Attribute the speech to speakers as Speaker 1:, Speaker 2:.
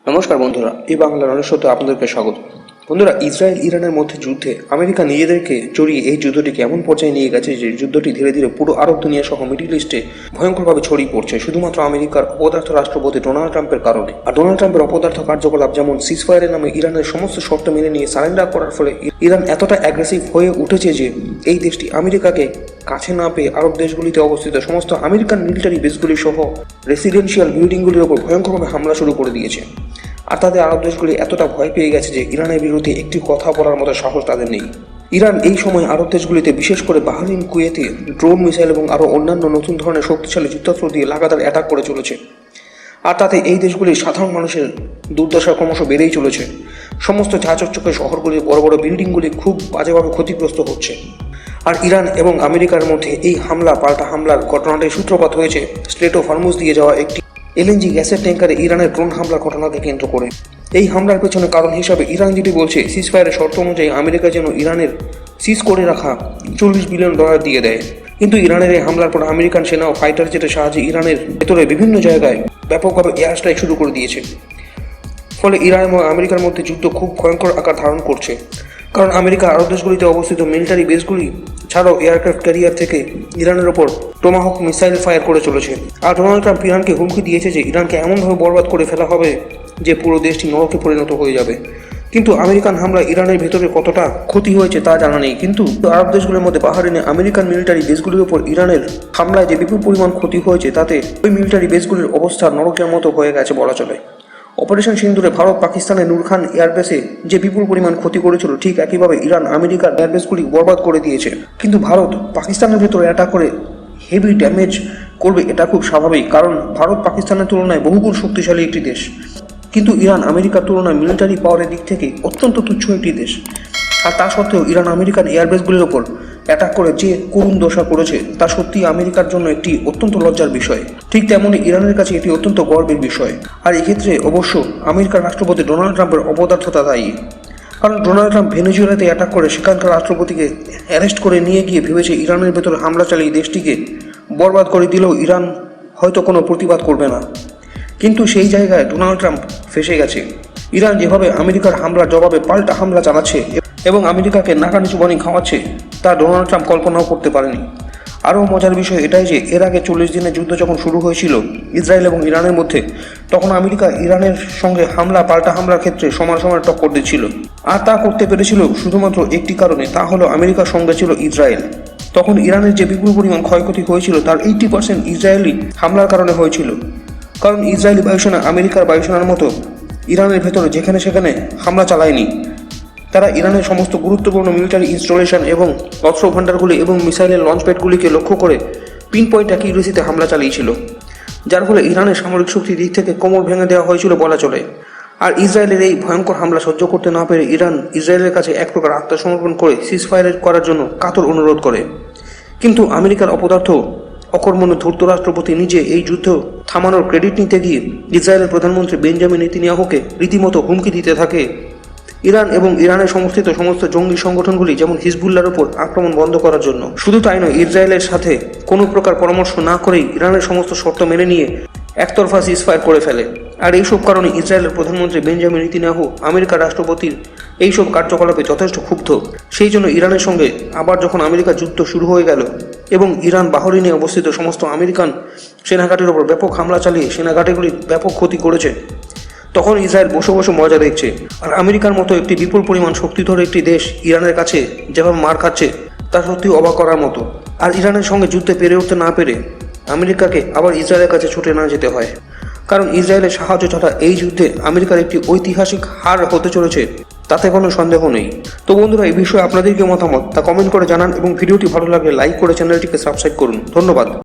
Speaker 1: নমস্কার বন্ধুরা, এই বাংলার অনেশ্বতে আপনাদেরকে স্বাগত। বন্ধুরা, ইসরায়েল ইরানের মধ্যে যুদ্ধে আমেরিকা নিজেদেরকে জড়িয়ে এই যুদ্ধটিকে এমন পর্যায়ে নিয়ে গেছে যে যুদ্ধটি ধীরে ধীরে পুরো আরব দুনিয়া সহ মিডল ইস্টে ভয়ঙ্করভাবে ছড়িয়ে পড়ছে শুধুমাত্র আমেরিকার অপদার্থ রাষ্ট্রপতি ডোনাল্ড ট্রাম্পের কারণে। আর ডোনাল্ড ট্রাম্পের অপদার্থ কার্যকলাপ, যেমন সিজফায়ারের নামে ইরানের সমস্ত শর্ত মেনে নিয়ে সারেন্ডার করার ফলে ইরান এতটা অ্যাগ্রেসিভ হয়ে উঠেছে যে এই দেশটি আমেরিকাকে কাছে না পেয়ে আরব দেশগুলিতে অবস্থিত সমস্ত আমেরিকান মিলিটারি বেসগুলি সহ রেসিডেন্সিয়াল বিল্ডিংগুলির ওপর ভয়ঙ্করভাবে হামলা শুরু করে দিয়েছে। আর তাদের আরব দেশগুলি এতটা ভয় পেয়ে গেছে যে ইরানের বিরুদ্ধে একটি কথা বলার মতো সাহস তাদের নেই। ইরান এই সময় আরব দেশগুলিতে, বিশেষ করে বাহরিন, কুয়েতে ড্রোন, মিসাইল এবং আরও অন্যান্য নতুন ধরনের শক্তিশালী যুদ্ধাস্ত্র দিয়ে লাগাতার অ্যাটাক করে চলেছে। আর তাতে এই দেশগুলির সাধারণ মানুষের দুর্দশা ক্রমশ বেড়েই চলেছে। সমস্ত ঝাঁচকচকে শহরগুলির বড় বড় বিল্ডিংগুলি খুব বাজেভাবে ক্ষতিগ্রস্ত হচ্ছে। আর ইরান এবং আমেরিকার মধ্যে এই হামলা পাল্টা হামলার ঘটনাটির সূত্রপাত হয়েছে স্ট্রেট অফ হরমুজ দিয়ে যাওয়া একটি এলএনজি গ্যাসের ট্যাঙ্কারে ইরানের ড্রোন হামলার ঘটনাকে কেন্দ্র করে। এই হামলার পেছনে কারণ হিসাবে ইরান যেটি বলছে, সিজফায়ারের শর্ত অনুযায়ী আমেরিকা যেন ইরানের সিজ করে রাখা $40 বিলিয়ন দিয়ে দেয়। কিন্তু ইরানের এই হামলার পর আমেরিকান সেনা ও ফাইটার জেটের সাহায্যে ইরানের ভেতরে বিভিন্ন জায়গায় ব্যাপকভাবে এয়ার স্ট্রাইক শুরু করে দিয়েছে। ফলে ইরান এবং আমেরিকার মধ্যে যুদ্ধ খুব ভয়ঙ্কর আকার ধারণ করছে। কারণ আমেরিকা আরব দেশগুলিতে অবস্থিত মিলিটারি বেসগুলি ছাড়াও এয়ারক্রাফট ক্যারিয়ার থেকে ইরানের ওপর টোমাহক মিসাইল ফায়ার করে চলেছে। আর ডোনাল্ড ট্রাম্প ইরানকে হুমকি দিয়েছে যে ইরানকে এমনভাবে বরবাদ করে ফেলা হবে যে পুরো দেশটি নরকে পরিণত হয়ে যাবে। কিন্তু আমেরিকান হামলা ইরানের ভেতরে কতটা ক্ষতি হয়েছে তা জানা নেই। কিন্তু আরব দেশগুলির মধ্যে বাহরিনে আমেরিকান মিলিটারি বেসগুলির উপর ইরানের হামলায় যে বিপুল পরিমাণ ক্ষতি হয়েছে, তাতে ওই মিলিটারি বেসগুলির অবস্থা নরকের মতো হয়ে গেছে বলা চলে। অপারেশন সিন্দুরে ভারত পাকিস্তানের নূর খান এয়ারবেসে যে বিপুল পরিমাণ ক্ষতি করেছিল, ঠিক একইভাবে ইরান আমেরিকার এয়ারবেসগুলি বরবাদ করে দিয়েছে। কিন্তু ভারত পাকিস্তানের ভেতরে অ্যাটাক করে হেভি ড্যামেজ করবে, এটা খুব স্বাভাবিক, কারণ ভারত পাকিস্তানের তুলনায় বহুগুণ শক্তিশালী একটি দেশ। কিন্তু ইরান আমেরিকার তুলনায় মিলিটারি পাওয়ারের দিক থেকে অত্যন্ত তুচ্ছ একটি দেশ। আর তা সত্ত্বেও ইরান আমেরিকান এয়ারবেসগুলির ওপর অ্যাটাক করে যে করুণ দশা করেছে, তা সত্যি আমেরিকার জন্য একটি অত্যন্ত লজ্জার বিষয়। ঠিক তেমনই ইরানের কাছে এটি অত্যন্ত গর্বের বিষয়। আর এক্ষেত্রে অবশ্য আমেরিকার রাষ্ট্রপতি ডোনাল্ড ট্রাম্পের অপদার্থতা দায়ী। কারণ ডোনাল্ড ট্রাম্প ভেনেজুয়েলাতে অ্যাটাক করে সেখানকার রাষ্ট্রপতিকে অ্যারেস্ট করে নিয়ে গিয়ে ভেবেছে ইরানের ভেতরে হামলা চালিয়ে দেশটিকে বরবাদ করে দিলেও ইরান হয়তো কোনো প্রতিবাদ করবে না। কিন্তু সেই জায়গায় ডোনাল্ড ট্রাম্প ফেসে গেছে। ইরান যেভাবে আমেরিকার হামলার জবাবে পাল্টা হামলা চালাচ্ছে এবং আমেরিকাকে নাকানিচু বানি খাওয়াচ্ছে, তা ডোনাল্ড ট্রাম্প কল্পনাও করতে পারেনি। আরও মজার বিষয় এটাই যে এর আগে 40 দিনের যুদ্ধ যখন শুরু হয়েছিল ইসরায়েল এবং ইরানের মধ্যে, তখন আমেরিকা ইরানের সঙ্গে পাল্টা হামলার ক্ষেত্রে সমান সমান টক্কর দিচ্ছিল। আর তা করতে পেরেছিল শুধুমাত্র একটি কারণে, তা হলো আমেরিকার সঙ্গে ছিল ইসরায়েল। তখন ইরানের যে বিপুল পরিমাণ ক্ষয়ক্ষতি হয়েছিল তার 80% ইসরায়েলি হামলার কারণে হয়েছিল। কারণ ইসরায়েলি বায়ুসেনা আমেরিকার বায়ুসেনার মতো ইরানের ভেতরে যেখানে সেখানে হামলা চালায়নি। তারা ইরানের সমস্ত গুরুত্বপূর্ণ মিলিটারি ইনস্টলেশন এবং অস্ত্র ভাণ্ডারগুলি এবং মিসাইলের লঞ্চ প্যাডগুলিকে লক্ষ্য করে পিন পয়েন্ট অ্যাকিউরেসিতে হামলা চালিয়েছিল, যার ফলে ইরানের সামরিক শক্তির দিক থেকে কোমর ভেঙে দেওয়া হয়েছিল বলা চলে। আর ইসরায়েলের এই ভয়ঙ্কর হামলা সহ্য করতে না পেরে ইরান ইসরায়েলের কাছে এক প্রকার আত্মসমর্পণ করে সিজফায়ার করার জন্য কাতর অনুরোধ করে। কিন্তু আমেরিকার অপদার্থ অকর্মণ্য ধূর্ত রাষ্ট্রপতি নিজে এই যুদ্ধ থামানোর ক্রেডিট নিতে গিয়ে ইসরায়েলের প্রধানমন্ত্রী বেঞ্জামিন নেতানিয়াহুকে রীতিমতো হুমকি দিতে থাকে ইরান এবং ইরানের সমর্থিত সমস্ত জঙ্গি সংগঠনগুলি যেমন হিজবুল্লাহর উপর আক্রমণ বন্ধ করার জন্য। শুধু তাই নয়, ইসরায়েলের সাথে কোনো প্রকার পরামর্শ না করেই ইরানের সমস্ত শর্ত মেনে নিয়ে একতরফা সিজফায়ার করে ফেলে। আর এইসব কারণে ইসরায়েলের প্রধানমন্ত্রী বেঞ্জামিন নেতানিয়াহু আমেরিকার রাষ্ট্রপতির এইসব কার্যকলাপে যথেষ্ট ক্ষুব্ধ। সেই জন্য ইরানের সঙ্গে আবার যখন আমেরিকা যুদ্ধ শুরু হয়ে গেল এবং ইরান বাহরিনে অবস্থিত সমস্ত আমেরিকান সেনাঘাটির ওপর ব্যাপক হামলা চালিয়ে সেনাঘাটিগুলির ব্যাপক ক্ষতি করেছে, তখন ইসরায়েল বসে বসে মজা দেখছে। আর আমেরিকার মতো একটি বিপুল পরিমাণ শক্তিধর একটি দেশ ইরানের কাছে যেভাবে মার খাচ্ছে, তা সত্যি অবাক করার মতো। আর ইরানের সঙ্গে যুদ্ধে পেরে উঠতে না পেরে আমেরিকাকে আবার ইসরায়েলের কাছে ছুটে না যেতে হয়। কারণ ইসরায়েলের সাহায্য ছাড়া এই যুদ্ধে আমেরিকার একটি ঐতিহাসিক হার হতে চলেছে, তাতে কোনো সন্দেহ নেই। তো বন্ধুরা, এই বিষয়ে আপনাদের কি মতামত তা কমেন্ট করে জানান এবং ভিডিওটি ভালো লাগলে লাইক করে চ্যানেলটিকে সাবস্ক্রাইব করুন। ধন্যবাদ।